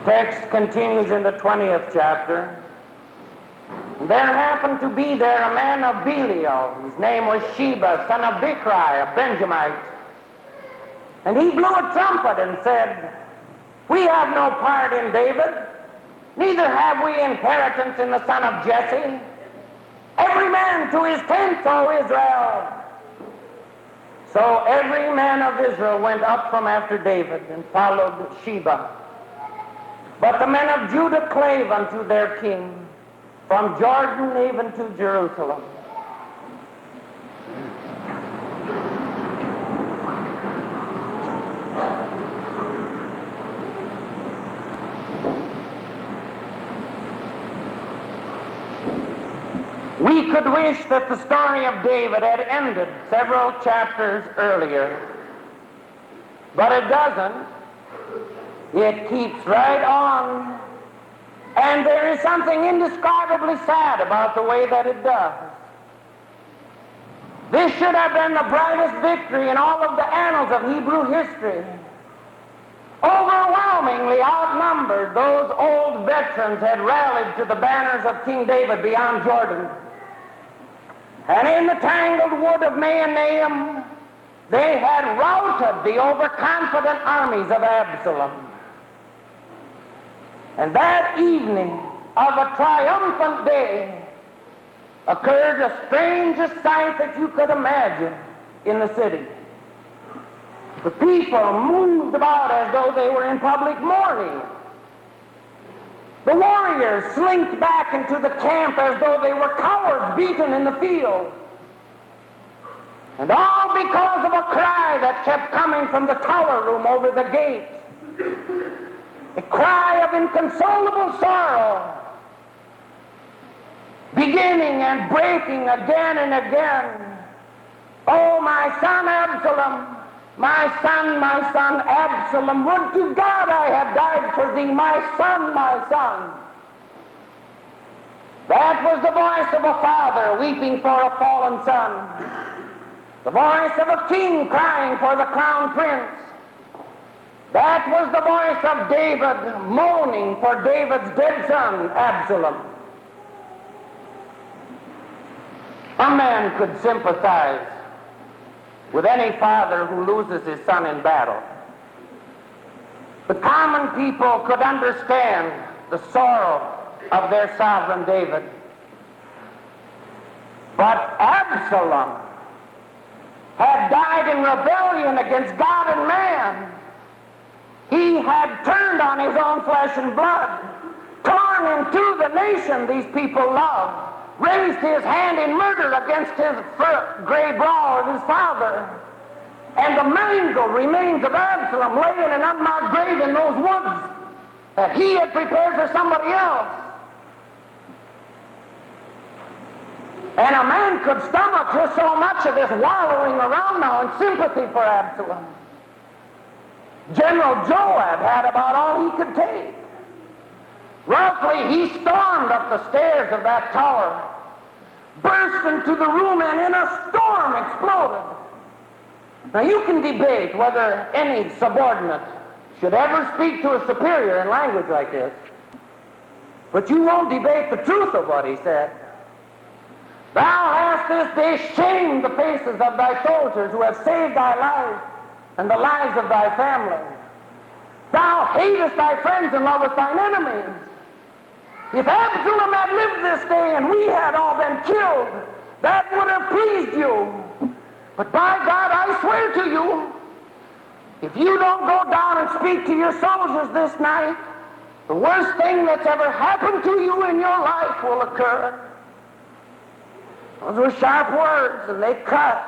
Text continues in the 20th chapter. There happened to be there a man of Belial, whose name was Sheba, son of Bichri, a Benjamite. And he blew a trumpet and said, "We have no part in David, neither have we inheritance in the son of Jesse. Every man to his tent, O Israel." So every man of Israel went up from after David and followed Sheba. But the men of Judah clave unto their king, from Jordan even to Jerusalem. We could wish that the story of David had ended several chapters earlier, but it doesn't. It keeps right on, and there is something indescribably sad about the way that it does. This should have been the brightest victory in all of the annals of Hebrew history. Overwhelmingly outnumbered, those old veterans had rallied to the banners of King David beyond Jordan. And in the tangled wood of Mahanaim, they had routed the overconfident armies of Absalom. And that evening of a triumphant day occurred the strangest sight that you could imagine in the city. The people moved about as though they were in public mourning. The warriors slinked back into the camp as though they were cowards beaten in the field. And all because of a cry that kept coming from the tower room over the gate. A cry of inconsolable sorrow, beginning and breaking again and again. "Oh, my son Absalom, my son, Absalom, would to God I had died for thee, my son, my son." That was the voice of a father weeping for a fallen son. The voice of a king crying for the crown prince. That was the voice of David moaning for David's dead son, Absalom. A man could sympathize with any father who loses his son in battle. The common people could understand the sorrow of their sovereign David. But Absalom had died in rebellion against God and man. He had turned on his own flesh and blood, torn in two the nation these people loved, raised his hand in murder against his gray brow of his father, and the mangled remains of Absalom lay in an unmarked grave in those woods that he had prepared for somebody else. And a man could stomach just so much of this wallowing around now in sympathy for Absalom. General Joab had about all he could take. Roughly, he stormed up the stairs of that tower, burst into the room, and in a storm exploded. Now, you can debate whether any subordinate should ever speak to a superior in language like this, but you won't debate the truth of what he said. "Thou hast this day shamed the faces of thy soldiers who have saved thy life and the lives of thy family. Thou hatest thy friends and lovest thine enemies. If Absalom had lived this day and we had all been killed, that would have pleased you. But by God, I swear to you, if you don't go down and speak to your soldiers this night, the worst thing that's ever happened to you in your life will occur." Those were sharp words, and they cut.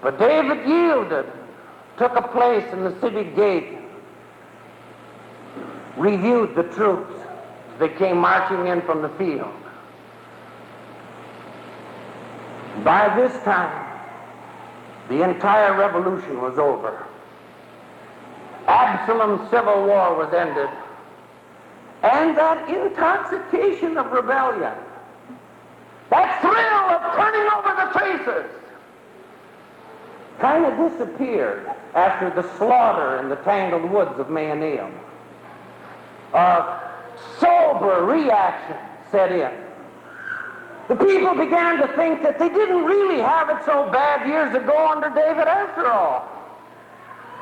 But David yielded, took a place in the city gate, reviewed the troops as they came marching in from the field. By this time, the entire revolution was over. Absalom's civil war was ended, and that intoxication of rebellion, that thrill of turning over the traces, kind of disappeared after the slaughter in the tangled woods of Mahanaim. a sober reaction set in. The people began to think that they didn't really have it so bad years ago under David after all.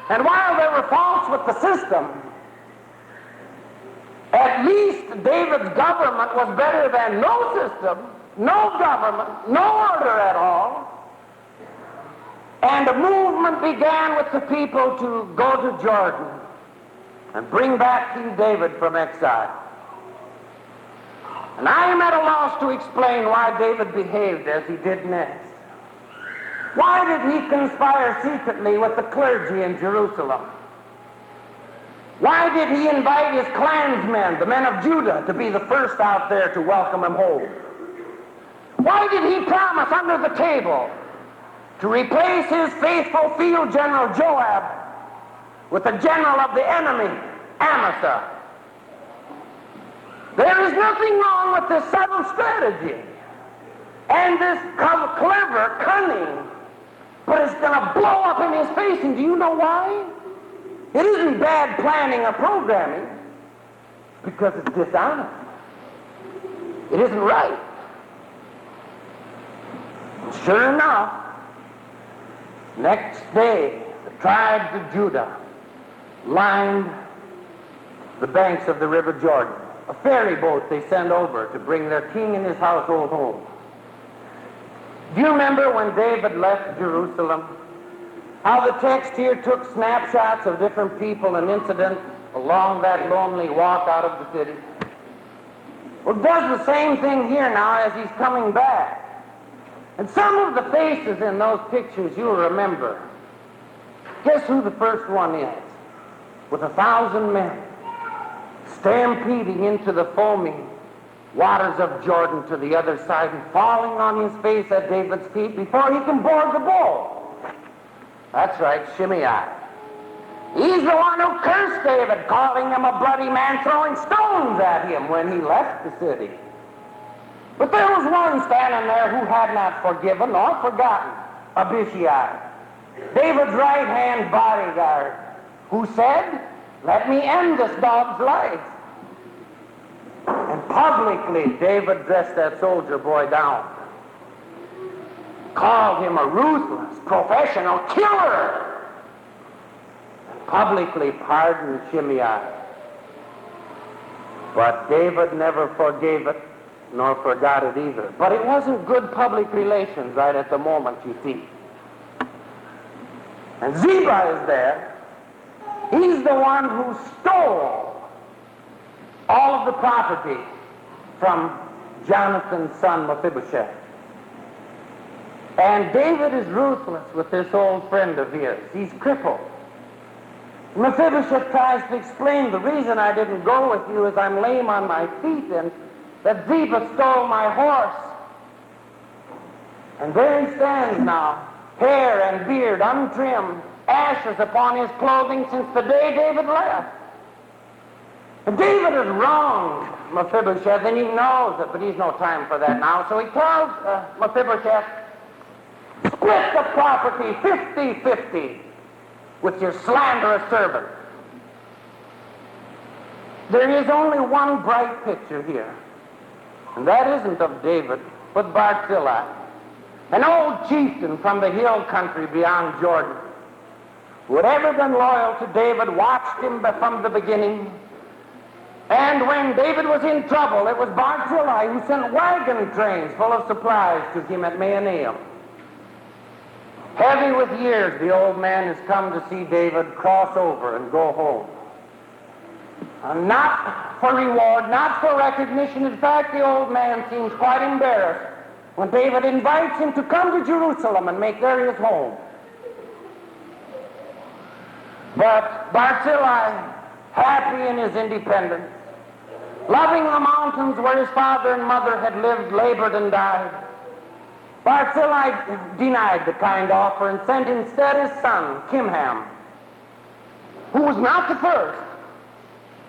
And while there were faults with the system, at least David's government was better than no system, no government, no order at all. And a movement began with the people to go to Jordan and bring back King David from exile. And I am at a loss to explain why David behaved as he did next. Why did he conspire secretly with the clergy in Jerusalem? Why did he invite his clansmen, the men of Judah, to be the first out there to welcome him home? Why did he promise under the table to replace his faithful field general Joab with the general of the enemy, Amasa? There is nothing wrong with this subtle strategy and this clever cunning, but it's going to blow up in his face. And do you know why? It isn't bad planning or programming, because it's dishonest. It isn't right. And sure enough, next day, the tribes of Judah lined the banks of the River Jordan. A ferry boat they sent over to bring their king and his household home. Do you remember when David left Jerusalem? How the text here took snapshots of different people and incidents along that lonely walk out of the city? Well, it does the same thing here now as he's coming back. And some of the faces in those pictures you'll remember. Guess who the first one is? With 1,000 men stampeding into the foaming waters of Jordan to the other side and falling on his face at David's feet before he can board the boat. That's right, Shimei. He's the one who cursed David, calling him a bloody man, throwing stones at him when he left the city. But there was one standing there who had not forgiven or forgotten, Abishai, David's right-hand bodyguard, who said, "Let me end this dog's life." And publicly, David dressed that soldier boy down, called him a ruthless, professional killer, and publicly pardoned Shimei. But David never forgave it, nor forgot it either. But it wasn't good public relations right at the moment, you see. And Ziba is there. He's the one who stole all of the property from Jonathan's son Mephibosheth. And David is ruthless with this old friend of his. He's crippled. Mephibosheth tries to explain, the reason I didn't go with you is I'm lame on my feet and that Ziba stole my horse. And there he stands now, hair and beard untrimmed, ashes upon his clothing since the day David left. And David has wronged Mephibosheth, and he knows it, but he's no time for that now. So he tells Mephibosheth, split the property 50-50 with your slanderous servant. There is only one bright picture here, and that isn't of David, but Barzillai, an old chieftain from the hill country beyond Jordan, who had ever been loyal to David, watched him from the beginning. And when David was in trouble, it was Barzillai who sent wagon trains full of supplies to him at Mahanaim. Heavy with years, the old man has come to see David cross over and go home. Not for reward, not for recognition. In fact, the old man seems quite embarrassed when David invites him to come to Jerusalem and make there his home. But Barzillai, happy in his independence, loving the mountains where his father and mother had lived, labored, and died, Barzillai denied the kind offer and sent instead his son, Kimham, who was not the first,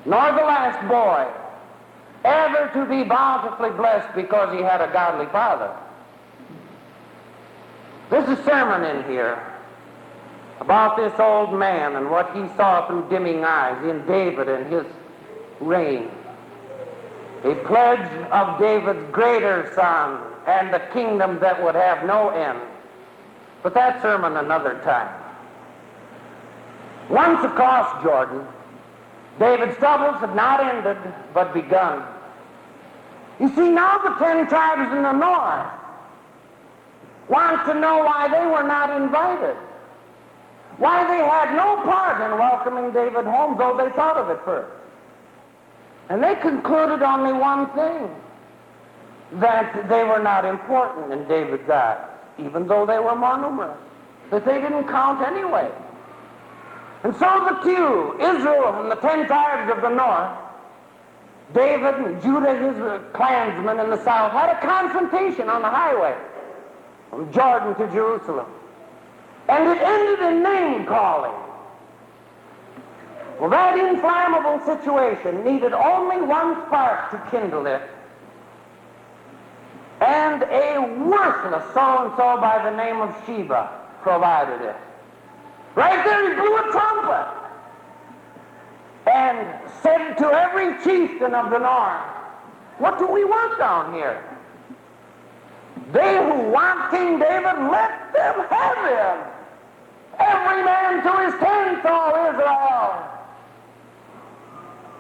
nor the last boy, ever to be bountifully blessed because he had a godly father. There's a sermon in here about this old man and what he saw through dimming eyes in David and his reign, a pledge of David's greater son and the kingdom that would have no end. But that sermon another time. Once across Jordan, David's troubles had not ended but begun. You see, now the 10 tribes in the north want to know why they were not invited, why they had no part in welcoming David home, though they thought of it first. And they concluded only one thing, that they were not important in David's eyes, even though they were more numerous, that they didn't count anyway. And so the two, Israel and the 10 tribes of the north, David and Judah, his clansmen in the south, had a confrontation on the highway from Jordan to Jerusalem. And it ended in name-calling. Well, that inflammable situation needed only one spark to kindle it. And a worthless so-and-so by the name of Sheba provided it. Right there he blew a trumpet and said to every chieftain of the north, what do we want down here? They who want King David, let them have him. Every man to his tent, all Israel.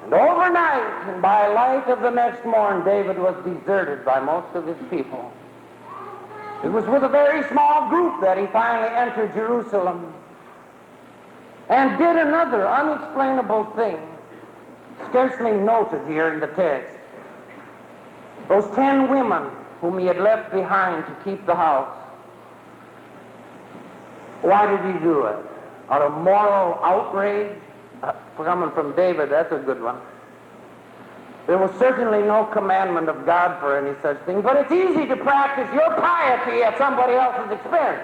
And overnight, and by light of the next morn, David was deserted by most of his people. It was with a very small group that he finally entered Jerusalem and did another unexplainable thing, scarcely noted here in the text. Those 10 women whom he had left behind to keep the house. Why did he do it? Out of moral outrage? Coming from David, that's a good one. There was certainly no commandment of God for any such thing, but it's easy to practice your piety at somebody else's expense.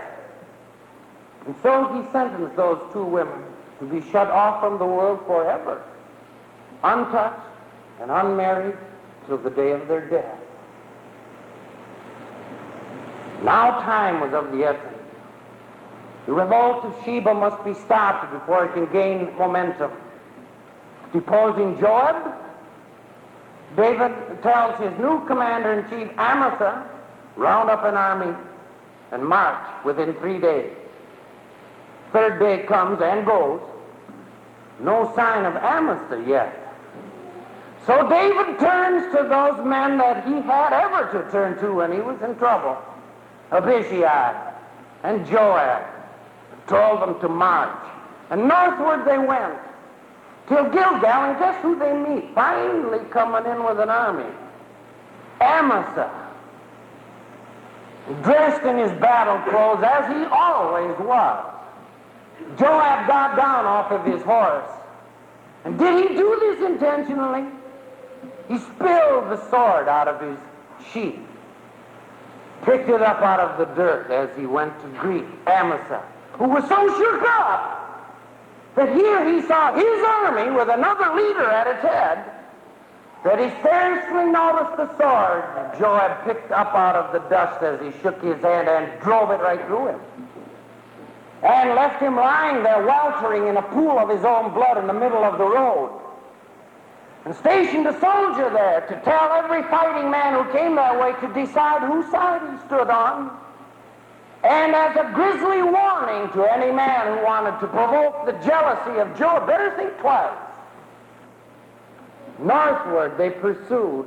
And so he sentenced those 2 women to be shut off from the world forever, untouched and unmarried till the day of their death. Now time was of the essence. The revolt of Sheba must be stopped before it can gain momentum. Deposing Joab, David tells his new commander-in-chief, Amasa, round up an army and march within 3 days. Third day comes and goes. No sign of Amasa yet. So David turns to those men that he had ever to turn to when he was in trouble, Abishai and Joab, told them to march. And northward they went till Gilgal, and guess who they meet? Finally coming in with an army. Amasa, dressed in his battle clothes as he always was. Joab got down off of his horse. And did he do this intentionally? He spilled the sword out of his sheath, picked it up out of the dirt as he went to greet Amasa, who was so shook up that here he saw his army with another leader at its head, that he scarcely noticed the sword Joab picked up out of the dust as he shook his hand and drove it right through him, and left him lying there weltering in a pool of his own blood in the middle of the road, and stationed a soldier there to tell every fighting man who came that way to decide whose side he stood on, and as a grisly warning to any man who wanted to provoke the jealousy of Joab, better think twice. Northward they pursued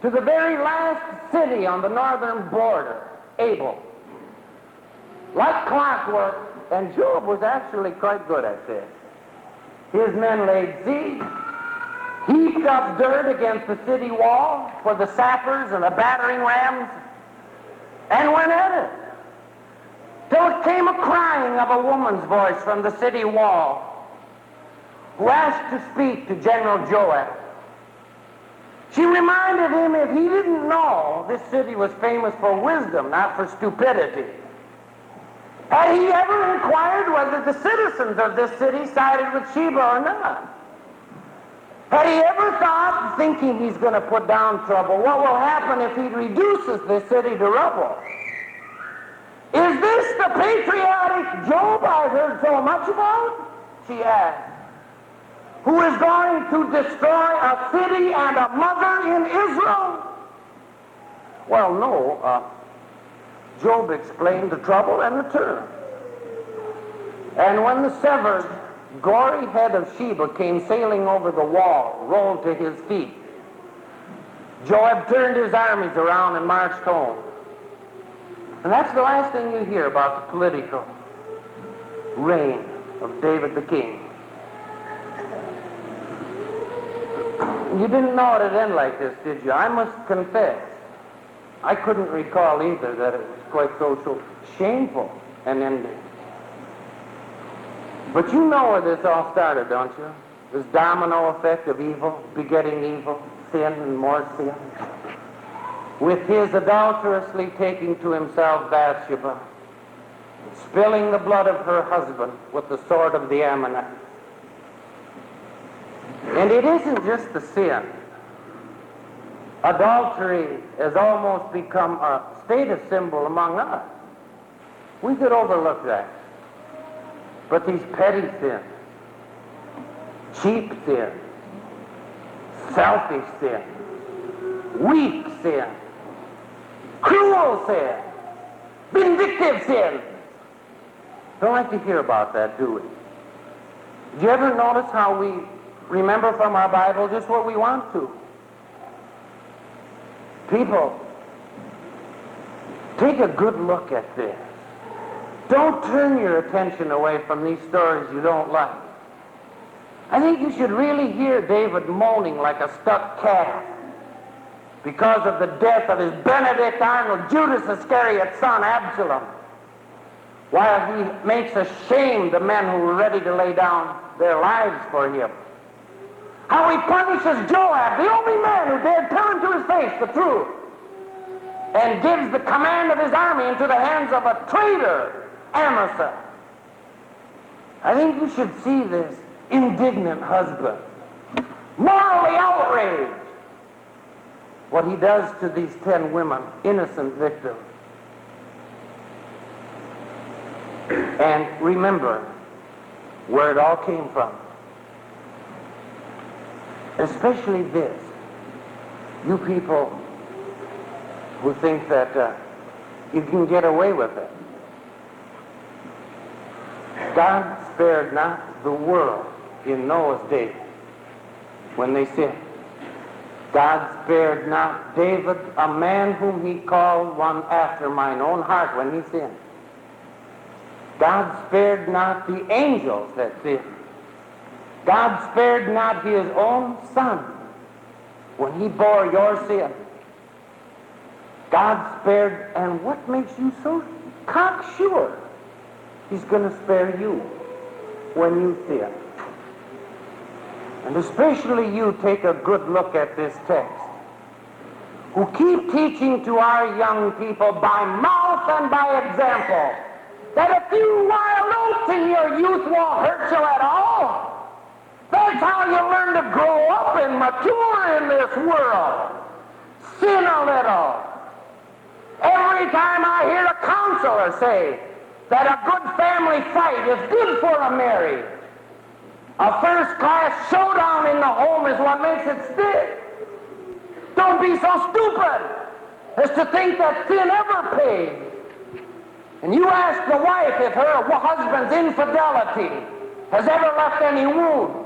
to the very last city on the northern border, Abel. Like clockwork, and Joab was actually quite good at this. His men laid siege, heaped up dirt against the city wall for the sappers and the battering rams, and went at it. Till it came a crying of a woman's voice from the city wall, who asked to speak to General Joab. She reminded him if he didn't know, this city was famous for wisdom, not for stupidity. Had he ever inquired whether the citizens of this city sided with Sheba or not? Had he ever thought, thinking he's going to put down trouble, what will happen if he reduces this city to rubble? Is this the patriotic Job I've heard so much about? She asked. who is going to destroy a city and a mother in Israel? Well, no. Job explained the trouble and the turn. And when the severed, gory head of Sheba came sailing over the wall, rolled to his feet, Joab turned his armies around and marched home. And that's the last thing you hear about the political reign of David the king. You didn't know it would end like this, did you? I must confess, I couldn't recall either that it was quite so shameful an ending. But you know where this all started, don't you? This domino effect of evil, begetting evil, sin and more sin. With his adulterously taking to himself Bathsheba, spilling the blood of her husband with the sword of the Ammonites. And it isn't just the sin. Adultery has almost become a status symbol among us. We could overlook that. But these petty sins, cheap sin, selfish sin, weak sin, cruel sin, vindictive sin. Don't like to hear about that, do we? Do you ever notice how we remember from our Bible just what we want to? People, take a good look at this. Don't turn your attention away from these stories you don't like. I think you should really hear David moaning like a stuck cat because of the death of his Benedict Arnold, Judas Iscariot's son, Absalom, while he makes ashamed the men who were ready to lay down their lives for him. How he punishes Joab, the only man who dared tell him to his face the truth, and gives the command of his army into the hands of a traitor, Amasa. I think you should see this indignant husband, morally outraged, what he does to these 10 women, innocent victims. And remember where it all came from. Especially this, you people who think that you can get away with it. God spared not the world in Noah's day when they sinned. God spared not David, a man whom he called one after mine own heart, when he sinned. God spared not the angels that sinned. God spared not his own son when he bore your sin. God spared, and what makes you so cocksure he's going to spare you when you sin? And especially you, take a good look at this text, who keep teaching to our young people by mouth and by example that a few wild oats in your youth won't hurt you at all. That's how you learn to grow up and mature in this world. Sin a little. Every time I hear a counselor say that a good family fight is good for a marriage, a first-class showdown in the home is what makes it stick. Don't be so stupid as to think that sin ever pays. And you ask the wife if her husband's infidelity has ever left any wound.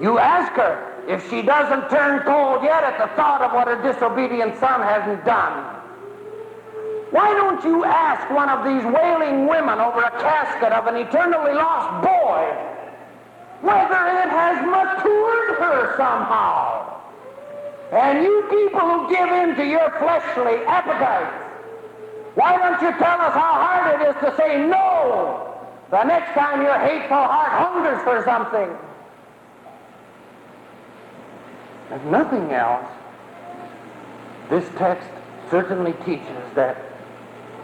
You ask her if she doesn't turn cold yet at the thought of what her disobedient son hasn't done. Why don't you ask one of these wailing women over a casket of an eternally lost boy whether it has matured her somehow? And you people who give in to your fleshly appetites, why don't you tell us how hard it is to say no the next time your hateful heart hungers for something? If nothing else, this text certainly teaches that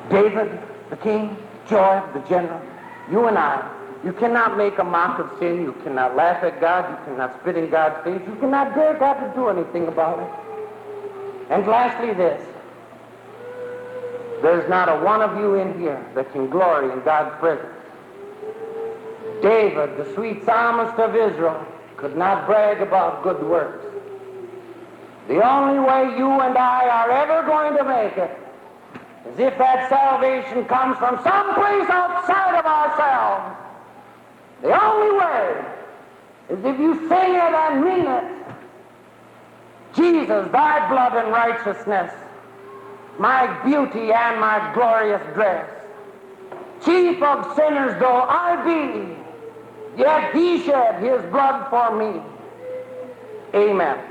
David, the king, Joab, the general, you and I, you cannot make a mock of sin, you cannot laugh at God, you cannot spit in God's face, you cannot dare God to do anything about it. And lastly this, there's not a one of you in here that can glory in God's presence. David, the sweet psalmist of Israel, could not brag about good works. The only way you and I are ever going to make it is if that salvation comes from someplace outside of ourselves. The only way is if you sing it and mean it. Jesus, thy blood and righteousness, my beauty and my glorious dress. Chief of sinners though I be, yet he shed his blood for me. Amen.